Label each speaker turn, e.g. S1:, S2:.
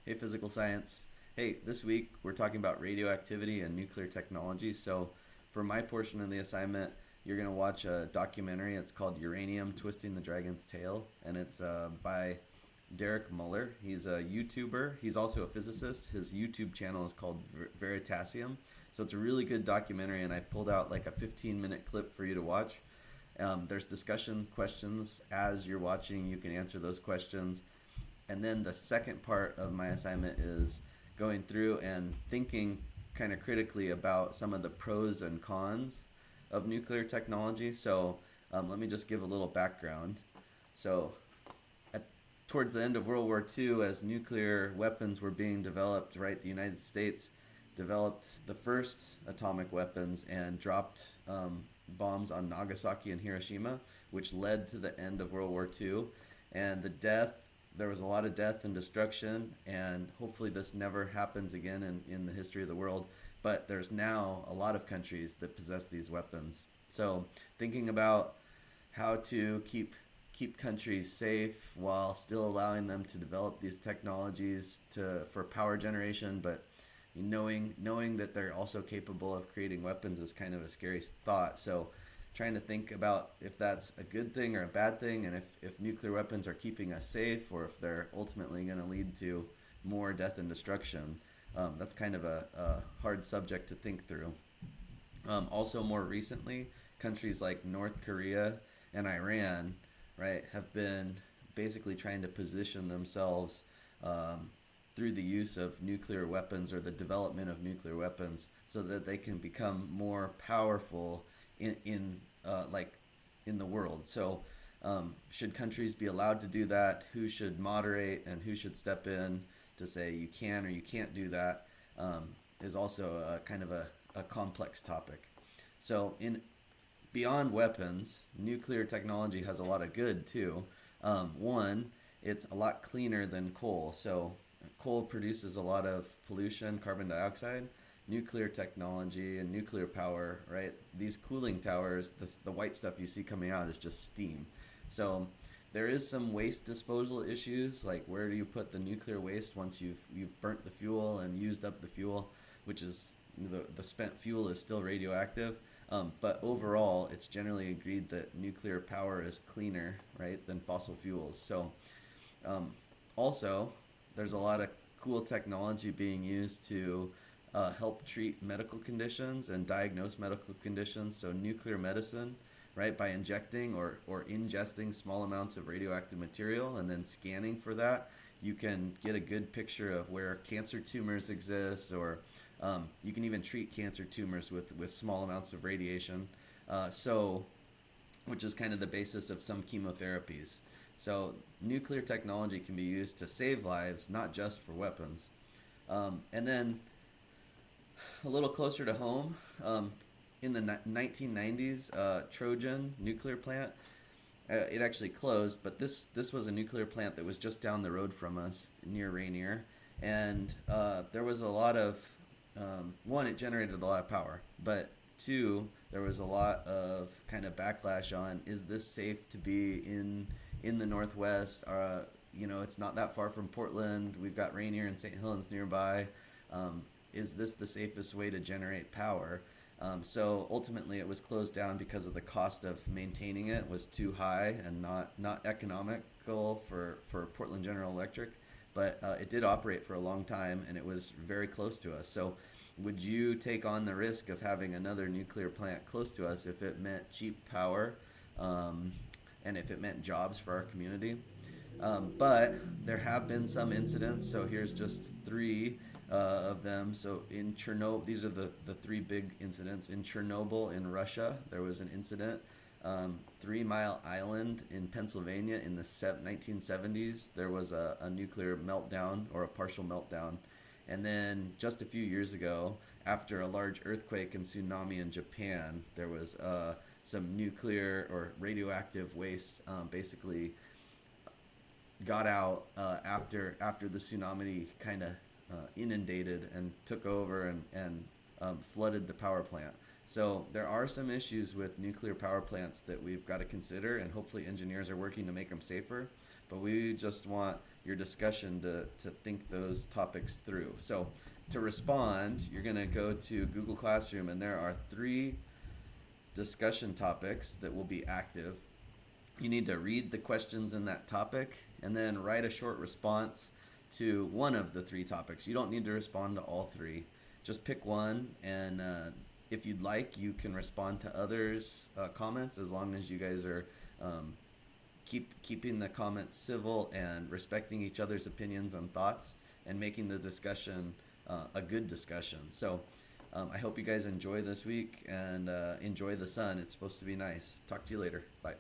S1: Hey, physical science. Hey, this week we're talking about radioactivity and nuclear technology. So, for my portion of the assignment, you're going to watch a documentary. It's called Uranium Twisting the Dragon's Tail, and it's by Derek Muller. He's a YouTuber. He's also a physicist. His YouTube channel is called Veritasium. So, it's a really good documentary, and I pulled out like a 15-minute clip for you to watch. There's discussion questions as you're watching. You can answer those questions. And then the second part of my assignment is going through and thinking kind of critically about some of the pros and cons of nuclear technology. So let me just give a little background. So at, towards the end of World War II, as nuclear weapons were being developed, right, the United States developed the first atomic weapons and dropped bombs on Nagasaki and Hiroshima, which led to the end of World War II. And there was a lot of death and destruction, and hopefully this never happens again in the history of the world. But there's now a lot of countries that possess these weapons. So thinking about how to keep countries safe while still allowing them to develop these technologies for power generation, but knowing that they're also capable of creating weapons is kind of a scary thought. So trying to think about if that's a good thing or a bad thing, and if nuclear weapons are keeping us safe or if they're ultimately going to lead to more death and destruction. That's kind of a hard subject to think through. Also, more recently, countries like North Korea and Iran, right, have been basically trying to position themselves through the use of nuclear weapons or the development of nuclear weapons so that they can become more powerful like in the world. So, should countries be allowed to do that? Who should moderate and who should step in to say you can or you can't do that? Is also a kind of a complex topic. So, in beyond weapons, nuclear technology has a lot of good too. One, it's a lot cleaner than coal. So, coal produces a lot of pollution, carbon dioxide. Nuclear technology and nuclear power, right? These cooling towers, the white stuff you see coming out is just steam. So there is some waste disposal issues, like where do you put the nuclear waste once you've burnt the fuel and used up the fuel, which is the spent fuel is still radioactive. But overall, it's generally agreed that nuclear power is cleaner, right, than fossil fuels. So also, there's a lot of cool technology being used to help treat medical conditions and diagnose medical conditions. So nuclear medicine, right, by injecting or ingesting small amounts of radioactive material and then scanning for that, you can get a good picture of where cancer tumors exist, or you can even treat cancer tumors with small amounts of radiation. So, which is kind of the basis of some chemotherapies. So nuclear technology can be used to save lives, not just for weapons. And then a little closer to home, in the 1990s, Trojan nuclear plant, it actually closed, but this was a nuclear plant that was just down the road from us near Rainier, and there was a lot of one, it generated a lot of power, but two, there was a lot of kind of backlash on, is this safe to be in the Northwest? It's not that far from Portland. We've got Rainier and St. Helens nearby. Is this the safest way to generate power? So ultimately, it was closed down because of the cost of maintaining it was too high and not economical for Portland General Electric. But it did operate for a long time, and it was very close to us. So would you take on the risk of having another nuclear plant close to us if it meant cheap power, and if it meant jobs for our community? But there have been some incidents, so here's just three of them. So in Chernobyl, these are the three big incidents. In Chernobyl in Russia, there was an incident. 3 Mile Island in Pennsylvania in the 1970s, there was a nuclear meltdown or a partial meltdown. And then just a few years ago, after a large earthquake and tsunami in Japan, there was some nuclear or radioactive waste basically got out after the tsunami kind of inundated and took over and flooded the power plant. So there are some issues with nuclear power plants that we've got to consider, and hopefully engineers are working to make them safer. But we just want your discussion to think those topics through. So to respond, you're going to go to Google Classroom, and there are 3 discussion topics that will be active. You need to read the questions in that topic and then write a short response to one of the 3 topics. You don't need to respond to all 3. Just pick one, and if you'd like, you can respond to others' comments, as long as you guys are keeping the comments civil and respecting each other's opinions and thoughts, and making the discussion a good discussion. So I hope you guys enjoy this week, and enjoy the sun. It's supposed to be nice. Talk to you later. Bye.